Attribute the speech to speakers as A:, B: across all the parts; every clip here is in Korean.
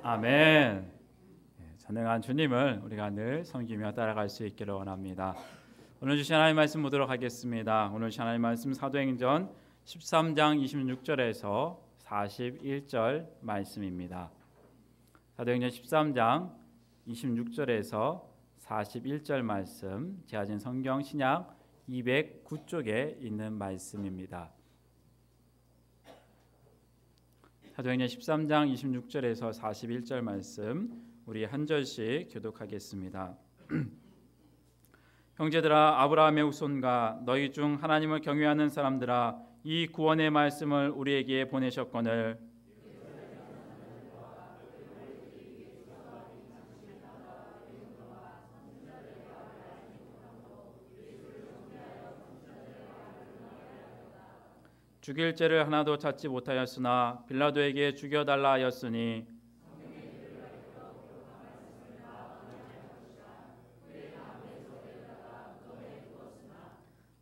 A: 아멘. 전능한 주님을 우리가 늘 섬기며 따라갈 수 있기를 원합니다. 오늘 주신 하나님 말씀 보도록 하겠습니다. 오늘 주신 하나님 말씀 사도행전 13장 26절에서 41절 말씀입니다. 사도행전 13장 26절에서 41절 말씀, 제아진 성경 신약 209쪽에 있는 말씀입니다. 사도행전 13장 26절에서 41절 말씀 우리 한 절씩 교독하겠습니다. 형제들아, 아브라함의 후손과 너희 중 하나님을 경외하는 사람들아, 이 구원의 말씀을 우리에게 보내셨거늘 죽일 죄를 하나도 찾지 못하였으나 빌라도에게 죽여달라 하였으니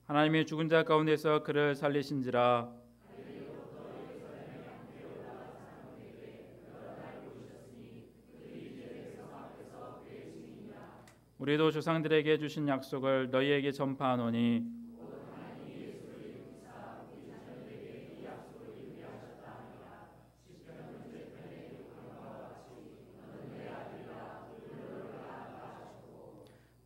A: 하나님이 죽은 자 가운데서 그를 살리신지라. 우리도 조상들에게 주신 약속을 너희에게 전파하노니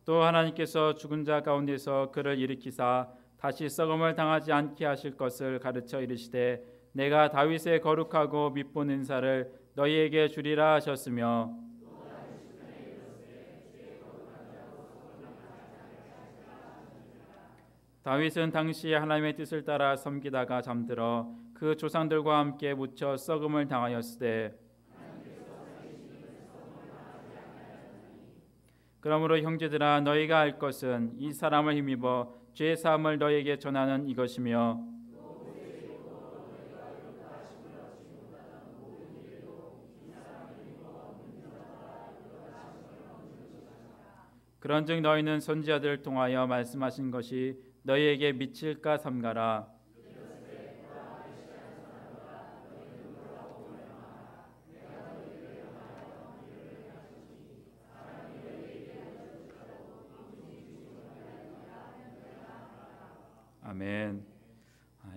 A: 또 하나님께서 죽은 자 가운데서 그를 일으키사 다시 썩음을 당하지 않게 하실 것을 가르쳐 이르시되 내가 다윗의 거룩하고 미쁜 은사를 너희에게 주리라 하셨으며 다윗은 당시 하나님의 뜻을 따라 섬기다가 잠들어 그 조상들과 함께 묻혀 썩음을 당하였으되 그러므로 형제들아, 너희가 알 것은 이 사람을 힘입어 죄 사함을 너희에게 전하는 이것이며 그런즉 너희는 선지자들을 통하여 말씀하신 것이 너희에게 미칠까 삼가라. 아멘.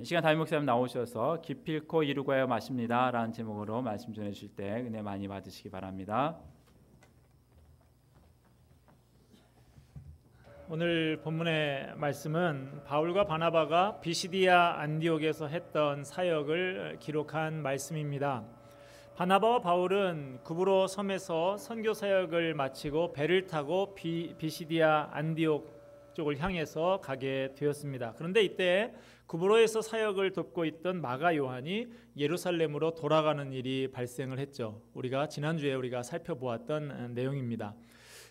A: 이 시간 담임 목사님 나오셔서 기필코 이루고야 마십니다 라는 제목으로 말씀 전해주실 때 은혜 많이 받으시기 바랍니다.
B: 오늘 본문의 말씀은 바울과 바나바가 비시디아 안디옥에서 했던 사역을 기록한 말씀입니다. 바나바와 바울은 구브로 섬에서 선교 사역을 마치고 배를 타고 비시디아 안디옥 쪽을 향해서 가게 되었습니다. 그런데 이때 구브로에서 사역을 돕고 있던 마가 요한이 예루살렘으로 돌아가는 일이 발생을 했죠. 우리가 지난주에 살펴보았던 내용입니다.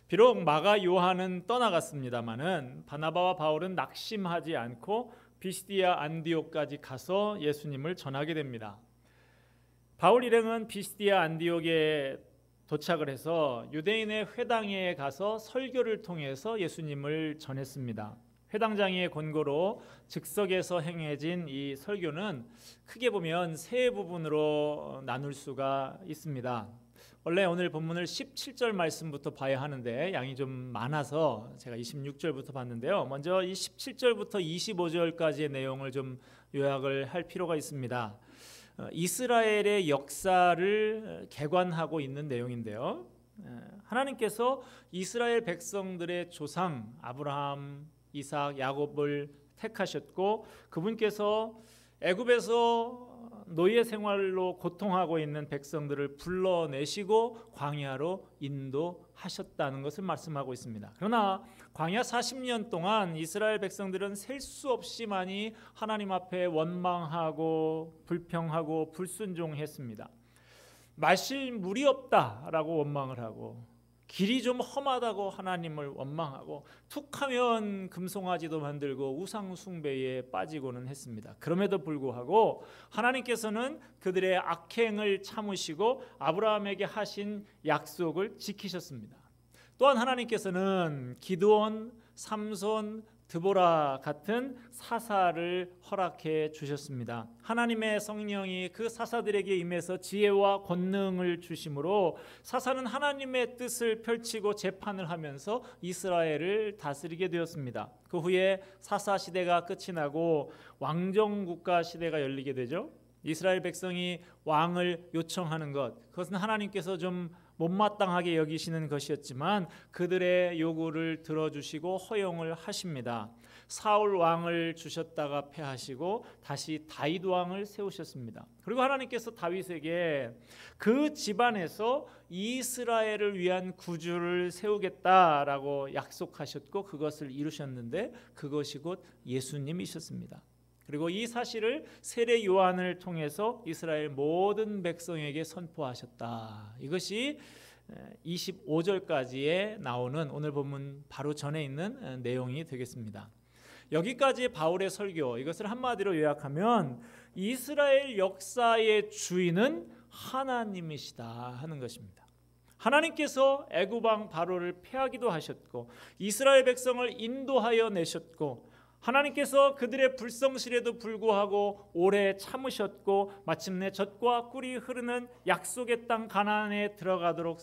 B: 비록 마가 요한은 떠나갔습니다마는 바나바와 바울은 낙심하지 않고 비시디아 안디옥까지 가서 예수님을 전하게 됩니다. 바울 일행은 비시디아 안디옥에 도착을 해서 유대인의 회당에 가서 설교를 통해서 예수님을 전했습니다. 회당장의 권고로 즉석에서 행해진 이 설교는 크게 보면 세 부분으로 나눌 수가 있습니다. 원래 오늘 본문을 17절 말씀부터 봐야 하는데 양이 좀 많아서 제가 26절부터 봤는데요. 먼저 이 17절부터 25절까지의 내용을 좀 요약을 할 필요가 있습니다. 이스라엘의 역사를 개관하고 있는 내용인데요. 하나님께서 이스라엘 백성들의 조상 아브라함, 이삭, 야곱을 택하셨고 그분께서 애굽에서 노예 생활로 고통하고 있는 백성들을 불러내시고 광야로 인도하셨다는 것을 말씀하고 있습니다. 그러나 광야 40년 동안 이스라엘 백성들은 셀 수 없이 많이 하나님 앞에 원망하고 불평하고 불순종했습니다. 마실 물이 없다라고 원망을 하고 길이 좀 험하다고 하나님을 원망하고 툭하면 금송아지도 만들고 우상 숭배에 빠지고는 했습니다. 그럼에도 불구하고 하나님께서는 그들의 악행을 참으시고 아브라함에게 하신 약속을 지키셨습니다. 또한 하나님께서는 기드온, 삼손, 드보라 같은 사사를 허락해 주셨습니다. 하나님의 성령이 그 사사들에게 임해서 지혜와 권능을 주심으로 사사는 하나님의 뜻을 펼치고 재판을 하면서 이스라엘을 다스리게 되었습니다. 그 후에 사사 시대가 끝이 나고 왕정국가 시대가 열리게 되죠. 이스라엘 백성이 왕을 요청하는 것, 그것은 하나님께서 좀 못마땅하게 여기시는 것이었지만 그들의 요구를 들어주시고 허용을 하십니다. 사울 왕을 주셨다가 패하시고 다시 다윗 왕을 세우셨습니다. 그리고 하나님께서 다윗에게 그 집안에서 이스라엘을 위한 구주를 세우겠다라고 약속하셨고 그것을 이루셨는데 그것이 곧 예수님이셨습니다. 그리고 이 사실을 세례 요한을 통해서 이스라엘 모든 백성에게 선포하셨다. 이것이 25절까지에 나오는 오늘 본문 바로 전에 있는 내용이 되겠습니다. 여기까지 바울의 설교, 이것을 한마디로 요약하면 이스라엘 역사의 주인은 하나님이시다 하는 것입니다. 하나님께서 애굽 왕 바로를 패하기도 하셨고 이스라엘 백성을 인도하여 내셨고 하나님께서 그들의 불성실에도 불구하고 오래 참으셨고 마침내 젖과 꿀이 흐르는 약속의 땅 가나안에 들어가도록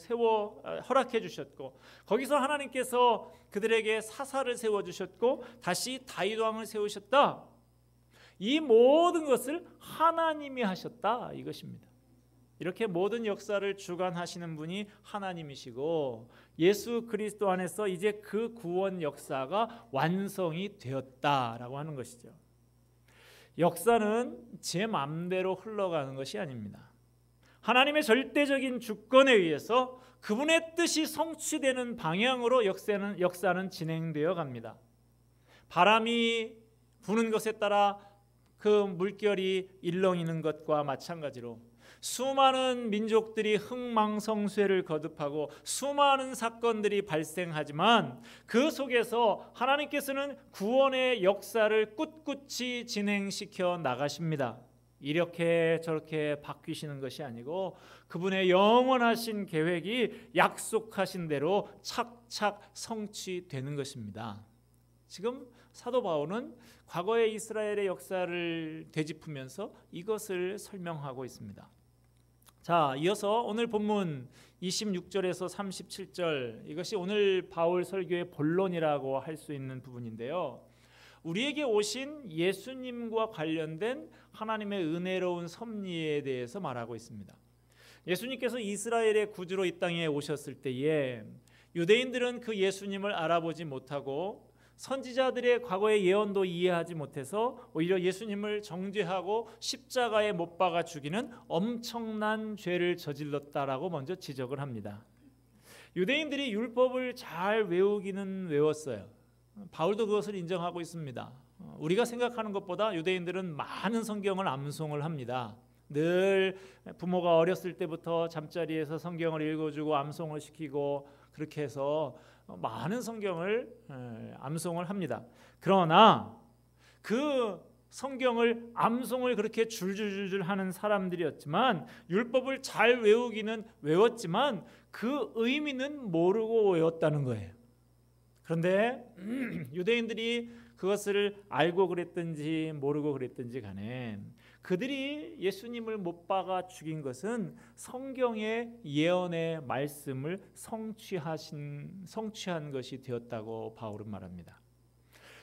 B: 허락해 주셨고 거기서 하나님께서 그들에게 사사를 세워주셨고 다시 다윗 왕을 세우셨다. 이 모든 것을 하나님이 하셨다 이것입니다. 이렇게 모든 역사를 주관하시는 분이 하나님이시고 예수 그리스도 안에서 이제 그 구원 역사가 완성이 되었다라고 하는 것이죠. 역사는 제 마음대로 흘러가는 것이 아닙니다. 하나님의 절대적인 주권에 의해서 그분의 뜻이 성취되는 방향으로 역사는 진행되어 갑니다. 바람이 부는 것에 따라 그 물결이 일렁이는 것과 마찬가지로 수많은 민족들이 흥망성쇠를 거듭하고 수많은 사건들이 발생하지만 그 속에서 하나님께서는 구원의 역사를 꿋꿋이 진행시켜 나가십니다. 이렇게 저렇게 바뀌시는 것이 아니고 그분의 영원하신 계획이 약속하신 대로 착착 성취되는 것입니다. 지금 사도 바울은 과거의 이스라엘의 역사를 되짚으면서 이것을 설명하고 있습니다. 자, 이어서 오늘 본문 26절에서 37절, 이것이 오늘 바울 설교의 본론이라고 할 수 있는 부분인데요. 우리에게 오신 예수님과 관련된 하나님의 은혜로운 섭리에 대해서 말하고 있습니다. 예수님께서 이스라엘의 구주로 이 땅에 오셨을 때에 유대인들은 그 예수님을 알아보지 못하고 선지자들의 과거의 예언도 이해하지 못해서 오히려 예수님을 정죄하고 십자가에 못 박아 죽이는 엄청난 죄를 저질렀다라고 먼저 지적을 합니다. 유대인들이 율법을 잘 외우기는 외웠어요. 바울도 그것을 인정하고 있습니다. 우리가 생각하는 것보다 유대인들은 많은 성경을 암송을 합니다. 늘 부모가 어렸을 때부터 잠자리에서 성경을 읽어주고 암송을 시키고 그렇게 해서 많은 성경을 암송을 합니다. 그러나 그 성경을 암송을 그렇게 줄줄줄 하는 사람들이었지만 율법을 잘 외우기는 외웠지만 그 의미는 모르고 외웠다는 거예요. 그런데 유대인들이 그것을 알고 그랬든지 모르고 그랬든지 간에 그들이 예수님을 못 박아 죽인 것은 성경의 예언의 말씀을 성취한 것이 되었다고 바울은 말합니다.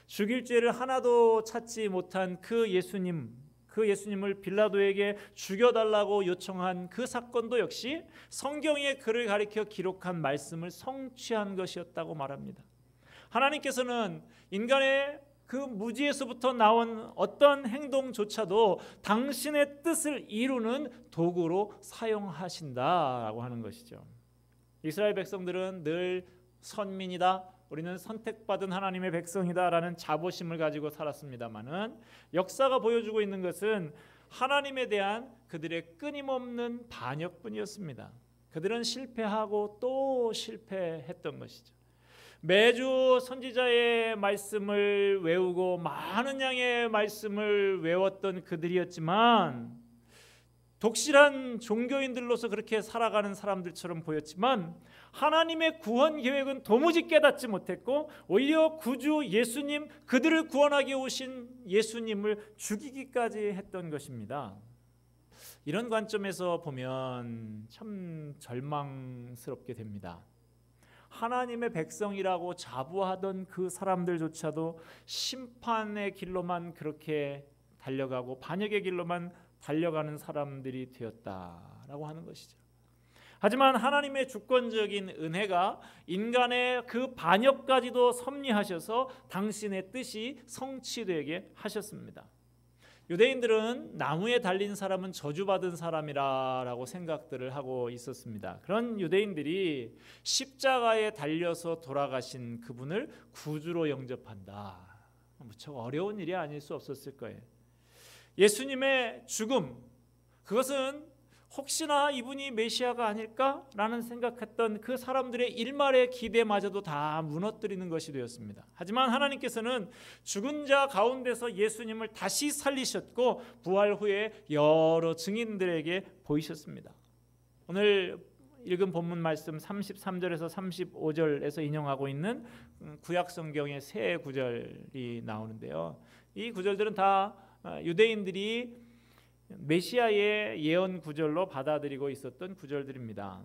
B: 죽일 죄를 하나도 찾지 못한 그 예수님을 빌라도에게 죽여달라고 요청한 그 사건도 역시 성경의 그를 가리켜 기록한 말씀을 성취한 것이었다고 말합니다. 하나님께서는 인간의 그 무지에서부터 나온 어떤 행동조차도 당신의 뜻을 이루는 도구로 사용하신다라고 하는 것이죠. 이스라엘 백성들은 늘 선민이다, 우리는 선택받은 하나님의 백성이다라는 자부심을 가지고 살았습니다마는 역사가 보여주고 있는 것은 하나님에 대한 그들의 끊임없는 반역뿐이었습니다. 그들은 실패하고 또 실패했던 것이죠. 매주 선지자의 말씀을 외우고 많은 양의 말씀을 외웠던 그들이었지만 독실한 종교인들로서 그렇게 살아가는 사람들처럼 보였지만 하나님의 구원 계획은 도무지 깨닫지 못했고 오히려 구주 예수님, 그들을 구원하기 오신 예수님을 죽이기까지 했던 것입니다. 이런 관점에서 보면 참 절망스럽게 됩니다. 하나님의 백성이라고 자부하던 그 사람들조차도 심판의 길로만 그렇게 달려가고 반역의 길로만 달려가는 사람들이 되었다라고 하는 것이죠. 하지만 하나님의 주권적인 은혜가 인간의 그 반역까지도 섭리하셔서 당신의 뜻이 성취되게 하셨습니다. 유대인들은 나무에 달린 사람은 저주받은 사람이라고 생각들을 하고 있었습니다. 그런 유대인들이 십자가에 달려서 돌아가신 그분을 구주로 영접한다. 무척 어려운 일이 아닐 수 없었을 거예요. 예수님의 죽음, 그것은 혹시나 이분이 메시아가 아닐까라는 생각했던 그 사람들의 일말의 기대마저도 다 무너뜨리는 것이 되었습니다. 하지만 하나님께서는 죽은 자 가운데서 예수님을 다시 살리셨고 부활 후에 여러 증인들에게 보이셨습니다. 오늘 읽은 본문 말씀 33절에서 35절에서 인용하고 있는 구약 성경의 세 구절이 나오는데요. 이 구절들은 다 유대인들이 메시아의 예언 구절로 받아들이고 있었던 구절들입니다.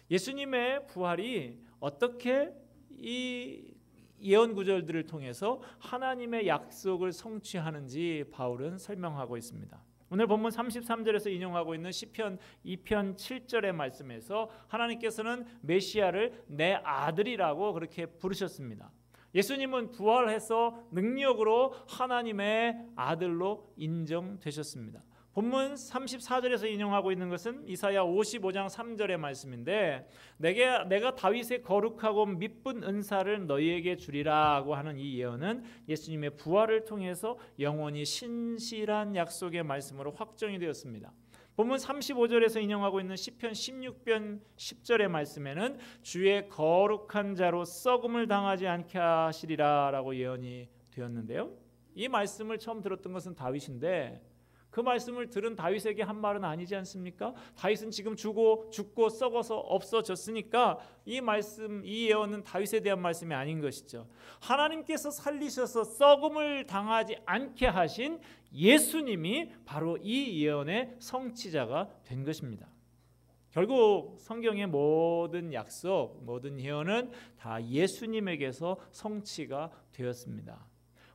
B: 예수님의 부활이 어떻게 이 예언 구절들을 통해서 하나님의 약속을 성취하는지 바울은 설명하고 있습니다. 오늘 본문 33절에서 인용하고 있는 시편 2편 7절의 말씀에서 하나님께서는 메시아를 내 아들이라고 그렇게 부르셨습니다. 예수님은 부활해서 능력으로 하나님의 아들로 인정되셨습니다. 본문 34절에서 인용하고 있는 것은 이사야 55장 3절의 말씀인데 내가 다윗의 거룩하고 미쁜 은사를 너희에게 주리라고 하는 이 예언은 예수님의 부활을 통해서 영원히 신실한 약속의 말씀으로 확정이 되었습니다. 본문 35절에서 인용하고 있는 시편 16편 10절의 말씀에는 주의 거룩한 자로 썩음을 당하지 않게 하시리라라고 예언이 되었는데요. 이 말씀을 처음 들었던 것은 다윗인데 그 말씀을 들은 다윗에게 한 말은 아니지 않습니까? 다윗은 지금 죽고 썩어서 없어졌으니까 이 말씀, 이 예언은 다윗에 대한 말씀이 아닌 것이죠. 하나님께서 살리셔서 썩음을 당하지 않게 하신 예수님이 바로 이 예언의 성취자가 된 것입니다. 결국 성경의 모든 약속, 모든 예언은 다 예수님에게서 성취가 되었습니다.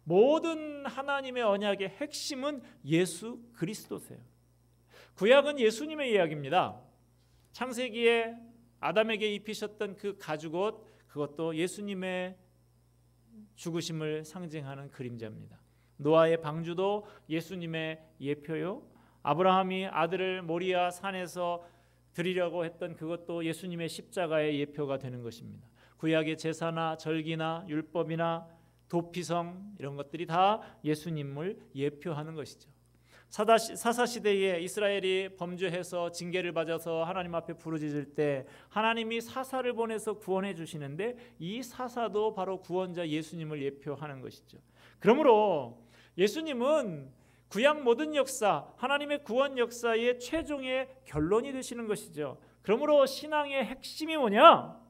B: 모든 하나님의 언약의 핵심은 예수 그리스도세요. 구약은 예수님의 이야기입니다. 창세기에 아담에게 입히셨던 그 가죽옷, 그것도 예수님의 죽으심을 상징하는 그림자입니다. 노아의 방주도 예수님의 예표요. 아브라함이 아들을 모리아 산에서 드리려고 했던 그것도 예수님의 십자가의 예표가 되는 것입니다. 구약의 제사나 절기나 율법이나 도피성 이런 것들이 다 예수님을 예표하는 것이죠. 사사시대에 이스라엘이 범죄해서 징계를 받아서 하나님 앞에 부르짖을 때 하나님이 사사를 보내서 구원해 주시는데 이 사사도 바로 구원자 예수님을 예표하는 것이죠. 그러므로 예수님은 구약 모든 역사, 하나님의 구원 역사의 최종의 결론이 되시는 것이죠. 그러므로 신앙의 핵심이 뭐냐?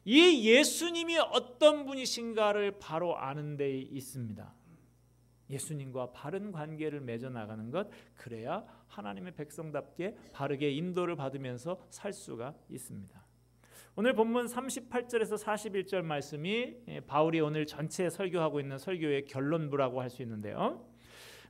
B: 이 예수님이 어떤 분이신가를 바로 아는 데 있습니다. 예수님과 바른 관계를 맺어 나가는 것, 그래야 하나님의 백성답게 바르게 인도를 받으면서 살 수가 있습니다. 오늘 본문 38절에서 41절 말씀이 바울이 오늘 전체 설교하고 있는 설교의 결론부라고 할 수 있는데요.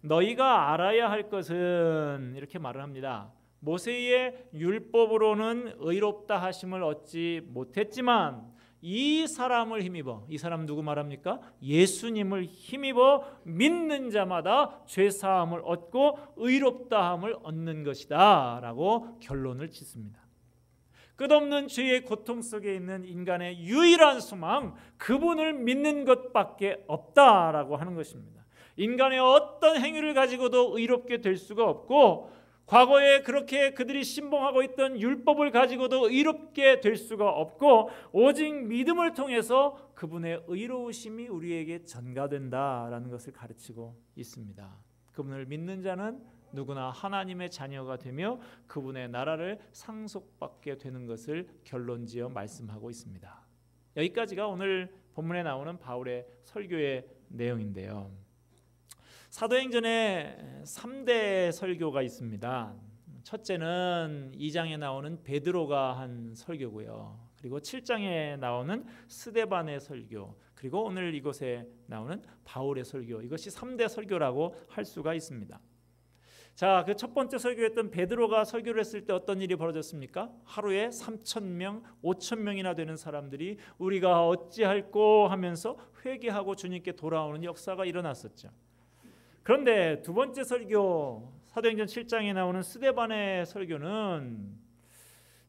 B: 너희가 알아야 할 것은 이렇게 말을 합니다. 모세의 율법으로는 의롭다 하심을 얻지 못했지만 이 사람을 힘입어, 이 사람 누구 말합니까? 예수님을 힘입어 믿는 자마다 죄사함을 얻고 의롭다함을 얻는 것이다 라고 결론을 짓습니다. 끝없는 죄의 고통 속에 있는 인간의 유일한 소망, 그분을 믿는 것밖에 없다라고 하는 것입니다. 인간의 어떤 행위를 가지고도 의롭게 될 수가 없고 과거에 그렇게 그들이 신봉하고 있던 율법을 가지고도 의롭게 될 수가 없고 오직 믿음을 통해서 그분의 의로우심이 우리에게 전가된다라는 것을 가르치고 있습니다. 그분을 믿는 자는 누구나 하나님의 자녀가 되며 그분의 나라를 상속받게 되는 것을 결론지어 말씀하고 있습니다. 여기까지가 오늘 본문에 나오는 바울의 설교의 내용인데요. 사도행전에 3대 설교가 있습니다. 첫째는 2장에 나오는 베드로가 한 설교고요. 그리고 7장에 나오는 스데반의 설교, 그리고 오늘 이곳에 나오는 바울의 설교, 이것이 3대 설교라고 할 수가 있습니다. 자, 그 첫 번째 설교했던 베드로가 설교를 했을 때 어떤 일이 벌어졌습니까? 하루에 3,000명, 5,000명이나 되는 사람들이 우리가 어찌할꼬 하면서 회개하고 주님께 돌아오는 역사가 일어났었죠. 그런데 두 번째 설교, 사도행전 7장에 나오는 스데반의 설교는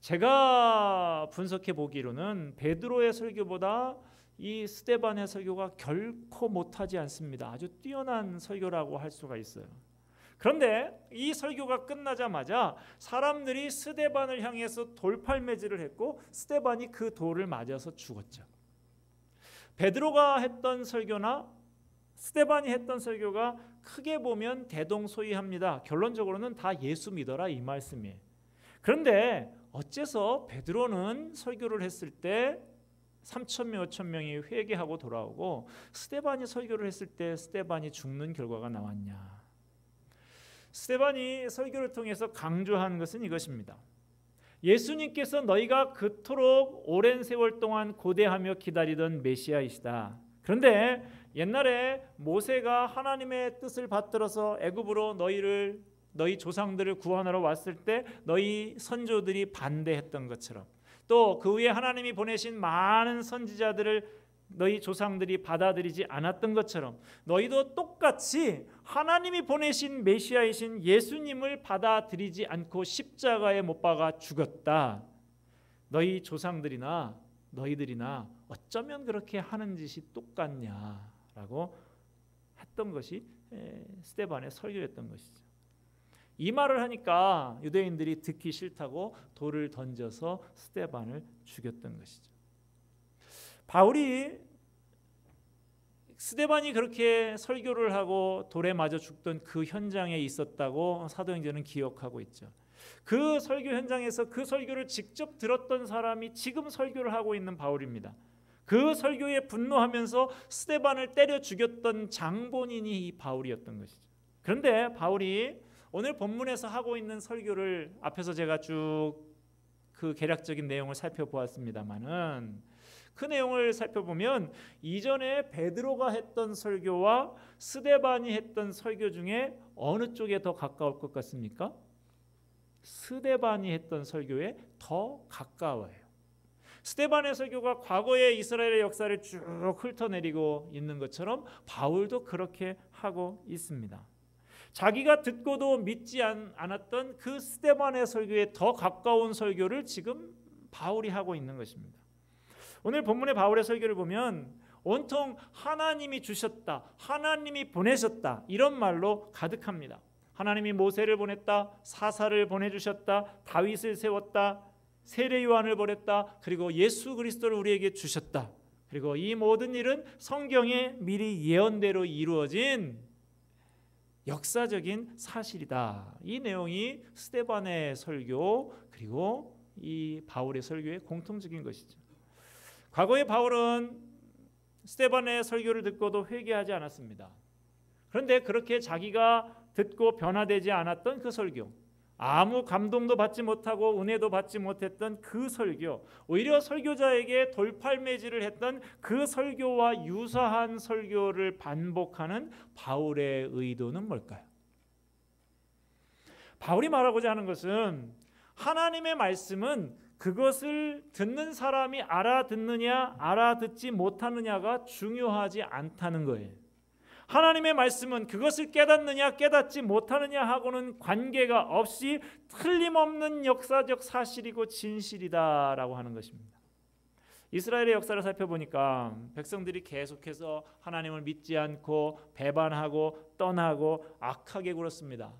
B: 제가 분석해 보기로는 베드로의 설교보다 이 스데반의 설교가 결코 못하지 않습니다. 아주 뛰어난 설교라고 할 수가 있어요. 그런데 이 설교가 끝나자마자 사람들이 스데반을 향해서 돌팔매질을 했고 스데반이 그 돌을 맞아서 죽었죠. 베드로가 했던 설교나 스데반이 했던 설교가 크게 보면 대동소이합니다. 결론적으로는 다 예수 믿어라 이 말씀이에요. 그런데 어째서 베드로는 설교를 했을 때 3,000명, 5,000명이 회개하고 돌아오고 스데반이 설교를 했을 때 스데반이 죽는 결과가 나왔냐? 스데반이 설교를 통해서 강조한 것은 이것입니다. 예수님께서 너희가 그토록 오랜 세월 동안 고대하며 기다리던 메시아이시다. 그런데 옛날에 모세가 하나님의 뜻을 받들어서 애굽으로 너희 조상들을 구원하러 왔을 때 너희 선조들이 반대했던 것처럼, 또 그 후에 하나님이 보내신 많은 선지자들을 너희 조상들이 받아들이지 않았던 것처럼 너희도 똑같이 하나님이 보내신 메시아이신 예수님을 받아들이지 않고 십자가에 못 박아 죽었다. 너희 조상들이나 너희들이나 어쩌면 그렇게 하는 짓이 똑같냐라고 했던 것이 스데반의 설교였던 것이죠. 이 말을 하니까 유대인들이 듣기 싫다고 돌을 던져서 스데반을 죽였던 것이죠. 바울이 스데반이 그렇게 설교를 하고 돌에 맞아 죽던 그 현장에 있었다고 사도행전은 기억하고 있죠. 그 설교 현장에서 그 설교를 직접 들었던 사람이 지금 설교를 하고 있는 바울입니다. 그 설교에 분노하면서 스데반을 때려 죽였던 장본인이 이 바울이었던 것이죠. 그런데 바울이 오늘 본문에서 하고 있는 설교를 앞에서 제가 쭉 그 개략적인 내용을 살펴보았습니다만은 그 내용을 살펴보면 이전에 베드로가 했던 설교와 스데반이 했던 설교 중에 어느 쪽에 더 가까울 것 같습니까? 스데반이 했던 설교에 더 가까워요. 스데반의 설교가 과거의 이스라엘의 역사를 쭉 훑어내리고 있는 것처럼 바울도 그렇게 하고 있습니다. 자기가 듣고도 믿지 않았던 그 스데반의 설교에 더 가까운 설교를 지금 바울이 하고 있는 것입니다. 오늘 본문의 바울의 설교를 보면 온통 하나님이 주셨다, 하나님이 보내셨다 이런 말로 가득합니다. 하나님이 모세를 보냈다, 사사를 보내주셨다, 다윗을 세웠다, 세례 요한을 보냈다, 그리고 예수 그리스도를 우리에게 주셨다. 그리고 이 모든 일은 성경에 미리 예언대로 이루어진 역사적인 사실이다. 이 내용이 스데반의 설교 그리고 이 바울의 설교의 공통적인 것이죠. 과거의 바울은 스데반의 설교를 듣고도 회개하지 않았습니다. 그런데 그렇게 자기가 듣고 변화되지 않았던 그 설교, 아무 감동도 받지 못하고 은혜도 받지 못했던 그 설교, 오히려 설교자에게 돌팔매질을 했던 그 설교와 유사한 설교를 반복하는 바울의 의도는 뭘까요? 바울이 말하고자 하는 것은 하나님의 말씀은 그것을 듣는 사람이 알아듣느냐 알아듣지 못하느냐가 중요하지 않다는 거예요. 하나님의 말씀은 그것을 깨닫느냐 깨닫지 못하느냐 하고는 관계가 없이 틀림없는 역사적 사실이고 진실이다라고 하는 것입니다. 이스라엘의 역사를 살펴보니까 백성들이 계속해서 하나님을 믿지 않고 배반하고 떠나고 악하게 굴었습니다.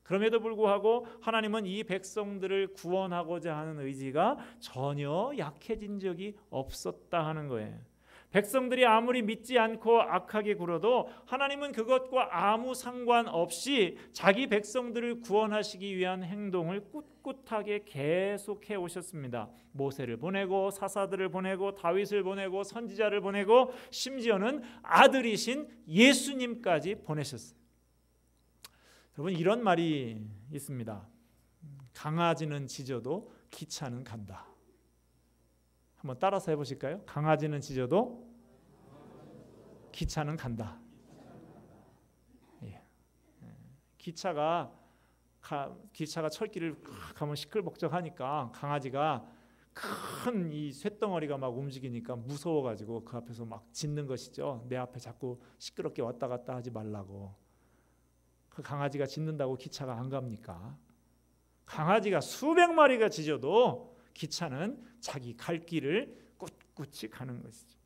B: 그럼에도 불구하고 하나님은 이 백성들을 구원하고자 하는 의지가 전혀 약해진 적이 없었다 하는 거예요. 백성들이 아무리 믿지 않고 악하게 굴어도 하나님은 그것과 아무 상관없이 자기 백성들을 구원하시기 위한 행동을 꿋꿋하게 계속해 오셨습니다. 모세를 보내고 사사들을 보내고 다윗을 보내고 선지자를 보내고 심지어는 아들이신 예수님까지 보내셨어요. 여러분, 이런 말이 있습니다. 강아지는 짖어도 기차는 간다. 한번 따라서 해보실까요? 강아지는 짖어도 기차는 간다. 예. 기차가 철길을 가면 시끌벅적하니까 강아지가 큰 이 쇳덩어리가 막 움직이니까 무서워가지고 그 앞에서 막 짖는 것이죠. 내 앞에 자꾸 시끄럽게 왔다 갔다 하지 말라고. 그 강아지가 짖는다고 기차가 안 갑니까? 강아지가 수백 마리가 짖어도 기차는 자기 갈 길을 꿋꿋이 가는 것이죠.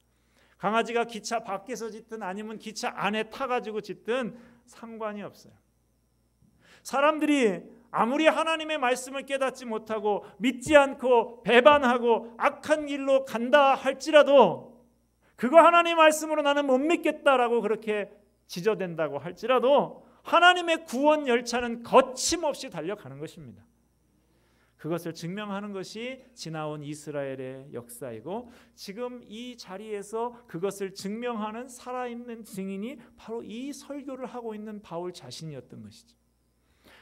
B: 강아지가 기차 밖에서 짖든 아니면 기차 안에 타가지고 짖든 상관이 없어요. 사람들이 아무리 하나님의 말씀을 깨닫지 못하고 믿지 않고 배반하고 악한 길로 간다 할지라도, 그거 하나님 말씀으로 나는 못 믿겠다라고 그렇게 지저댄다고 할지라도 하나님의 구원 열차는 거침없이 달려가는 것입니다. 그것을 증명하는 것이 지나온 이스라엘의 역사이고, 지금 이 자리에서 그것을 증명하는 살아있는 증인이 바로 이 설교를 하고 있는 바울 자신이었던 것이죠.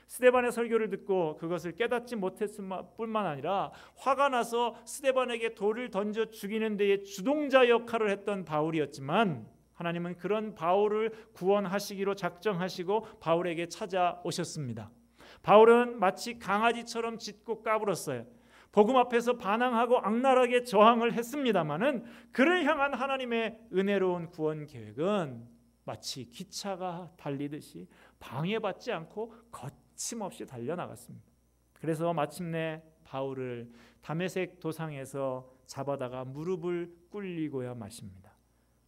B: 스데반의 설교를 듣고 그것을 깨닫지 못했을 뿐만 아니라 화가 나서 스데반에게 돌을 던져 죽이는 데에 주동자 역할을 했던 바울이었지만, 하나님은 그런 바울을 구원하시기로 작정하시고 바울에게 찾아오셨습니다. 바울은 마치 강아지처럼 짖고 까불었어요. 복음 앞에서 반항하고 악랄하게 저항을 했습니다마는 그를 향한 하나님의 은혜로운 구원 계획은 마치 기차가 달리듯이 방해받지 않고 거침없이 달려나갔습니다. 그래서 마침내 바울을 다메섹 도상에서 잡아다가 무릎을 꿇리고야 마십니다.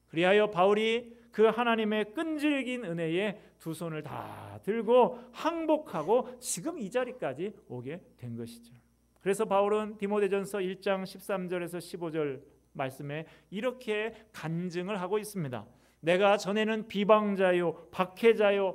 B: 그리하여 바울이 그 하나님의 끈질긴 은혜에 두 손을 다 들고 항복하고 지금 이 자리까지 오게 된 것이죠. 그래서 바울은 디모데전서 1장 13절에서 15절 말씀에 이렇게 간증을 하고 있습니다. 내가 전에는 비방자요 박해자요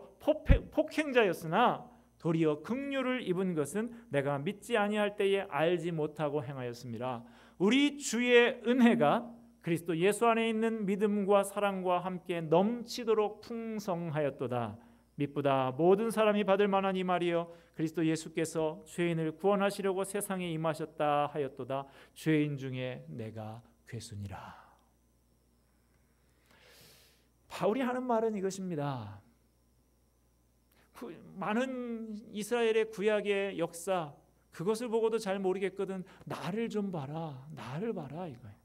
B: 폭행자였으나 도리어 긍휼을 입은 것은 내가 믿지 아니할 때에 알지 못하고 행하였습니다. 우리 주의 은혜가 그리스도 예수 안에 있는 믿음과 사랑과 함께 넘치도록 풍성하였도다. 미쁘다 모든 사람이 받을 만한 이 말이여, 그리스도 예수께서 죄인을 구원하시려고 세상에 임하셨다 하였도다. 죄인 중에 내가 괴순이라. 바울이 하는 말은 이것입니다. 많은 이스라엘의 구약의 역사, 그것을 보고도 잘 모르겠거든. 나를 좀 봐라, 나를 봐라 이거예요.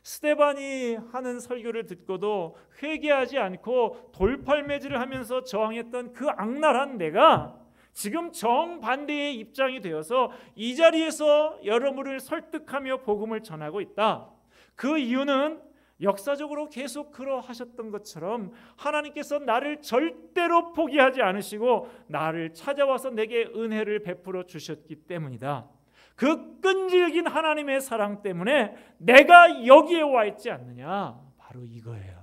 B: 스데반이 하는 설교를 듣고도 회개하지 않고 돌팔매질을 하면서 저항했던 그 악랄한 내가 지금 정반대의 입장이 되어서 이 자리에서 여러분을 설득하며 복음을 전하고 있다. 그 이유는 역사적으로 계속 그러하셨던 것처럼 하나님께서 나를 절대로 포기하지 않으시고 나를 찾아와서 내게 은혜를 베풀어 주셨기 때문이다. 그 끈질긴 하나님의 사랑 때문에 내가 여기에 와 있지 않느냐, 바로 이거예요.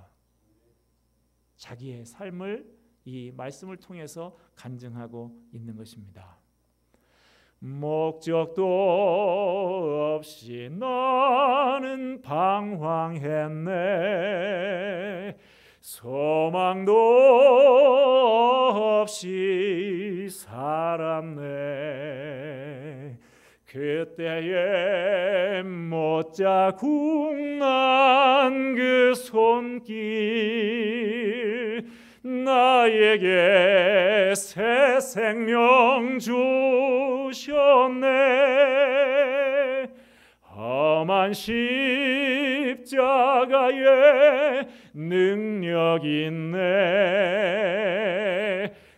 B: 자기의 삶을 이 말씀을 통해서 간증하고 있는 것입니다. 목적도 없이 나는 방황했네. 소망도 없이 살았네. 그때에 못자 궁난 그 손길 나에게 새 생명 주셨네. 험한 십자가에 능력 있네.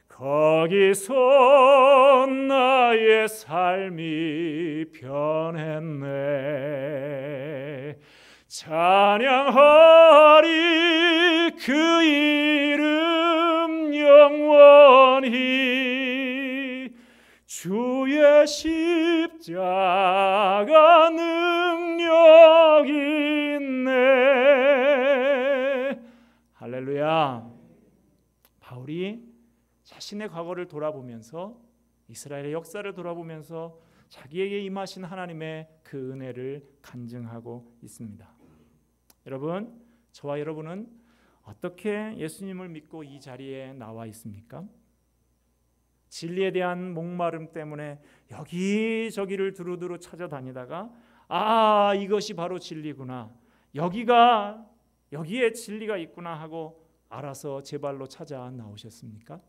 B: 거기서 나의 삶이 변했네. 찬양하리 그 이름 영원히. 주의 십자가 능력 있네. 할렐루야. 바울이 자신의 과거를 돌아보면서 이스라엘의 역사를 돌아보면서 자기에게 임하신 하나님의 그 은혜를 간증하고 있습니다. 여러분, 저와 여러분은 어떻게 예수님을 믿고 이 자리에 나와 있습니까? 진리에 대한 목마름 때문에 여기저기를 두루두루 찾아다니다가 이것이 바로 진리구나, 여기에 진리가 있구나 하고 알아서 제 발로 찾아 나오셨습니까?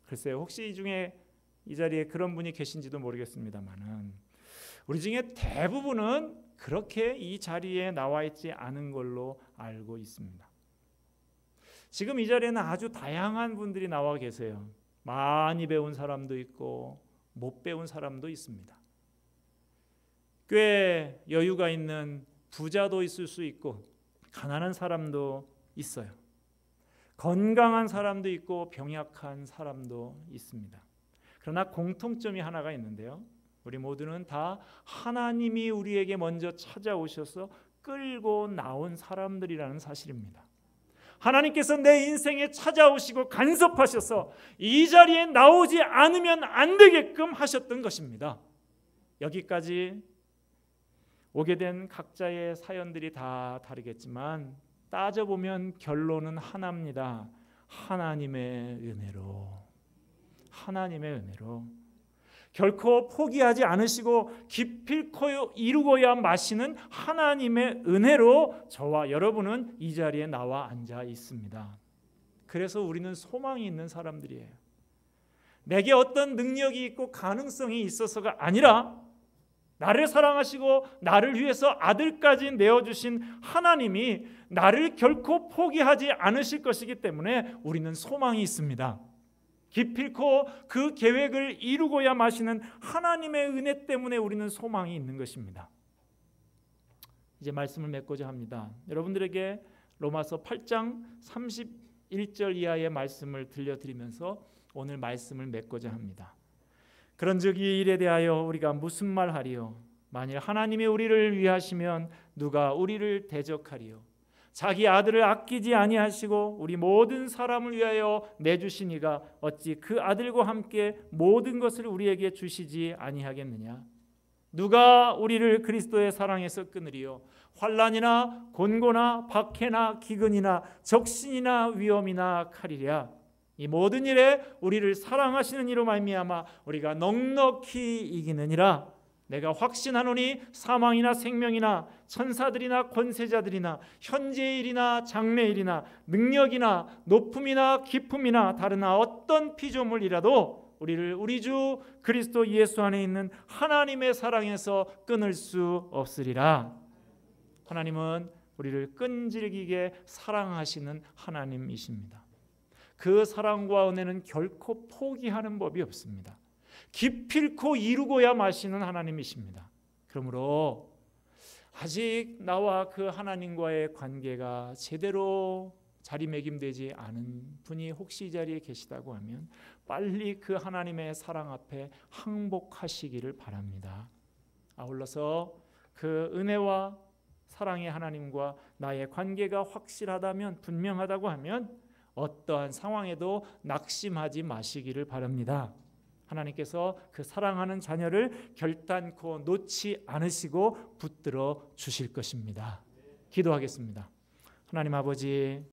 B: 글쎄요, 혹시 이 중에 이 자리에 그런 분이 계신지도 모르겠습니다만은 우리 중에 대부분은 그렇게 이 자리에 나와 있지 않은 걸로 알고 있습니다. 지금 이 자리에는 아주 다양한 분들이 나와 계세요. 많이 배운 사람도 있고 못 배운 사람도 있습니다. 꽤 여유가 있는 부자도 있을 수 있고 가난한 사람도 있어요. 건강한 사람도 있고 병약한 사람도 있습니다. 그러나 공통점이 하나가 있는데요. 우리 모두는 다 하나님이 우리에게 먼저 찾아오셔서 끌고 나온 사람들이라는 사실입니다. 하나님께서 내 인생에 찾아오시고 간섭하셔서 이 자리에 나오지 않으면 안 되게끔 하셨던 것입니다. 여기까지 오게 된 각자의 사연들이 다 다르겠지만 따져보면 결론은 하나입니다. 하나님의 은혜로, 결코 포기하지 않으시고 기필코 이루고야 마시는 하나님의 은혜로 저와 여러분은 이 자리에 나와 앉아 있습니다. 그래서 우리는 소망이 있는 사람들이에요. 내게 어떤 능력이 있고 가능성이 있어서가 아니라 나를 사랑하시고 나를 위해서 아들까지 내어주신 하나님이 나를 결코 포기하지 않으실 것이기 때문에 우리는 소망이 있습니다. 기필코 그 계획을 이루고야 마시는 하나님의 은혜 때문에 우리는 소망이 있는 것입니다. 이제 말씀을 맺고자 합니다. 여러분들에게 로마서 8장 31절 이하의 말씀을 들려드리면서 오늘 말씀을 맺고자 합니다. 그런즉 이 일에 대하여 우리가 무슨 말하리요? 만일 하나님이 우리를 위하시면 누가 우리를 대적하리요? 자기 아들을 아끼지 아니하시고 우리 모든 사람을 위하여 내주신 이가 어찌 그 아들과 함께 모든 것을 우리에게 주시지 아니하겠느냐? 누가 우리를 그리스도의 사랑에서 끊으리요? 환난이나 곤고나 박해나 기근이나 적신이나 위험이나 칼이랴. 이 모든 일에 우리를 사랑하시는 이로 말미암아 우리가 넉넉히 이기느니라. 내가 확신하노니 사망이나 생명이나 천사들이나 권세자들이나 현재의 일이나 장래의 일이나 능력이나 높음이나 깊음이나 다른 어떤 피조물이라도 우리를 우리 주 그리스도 예수 안에 있는 하나님의 사랑에서 끊을 수 없으리라. 하나님은 우리를 끈질기게 사랑하시는 하나님이십니다. 그 사랑과 은혜는 결코 포기하는 법이 없습니다. 기필코 이루고야 마시는 하나님이십니다. 그러므로 아직 나와 그 하나님과의 관계가 제대로 자리매김되지 않은 분이 혹시 이 자리에 계시다고 하면 빨리 그 하나님의 사랑 앞에 항복하시기를 바랍니다. 아울러서 그 은혜와 사랑의 하나님과 나의 관계가 확실하다면, 분명하다고 하면 어떠한 상황에도 낙심하지 마시기를 바랍니다. 하나님께서 그 사랑하는 자녀를 결단코 놓지 않으시고 붙들어 주실 것입니다. 기도하겠습니다. 하나님 아버지,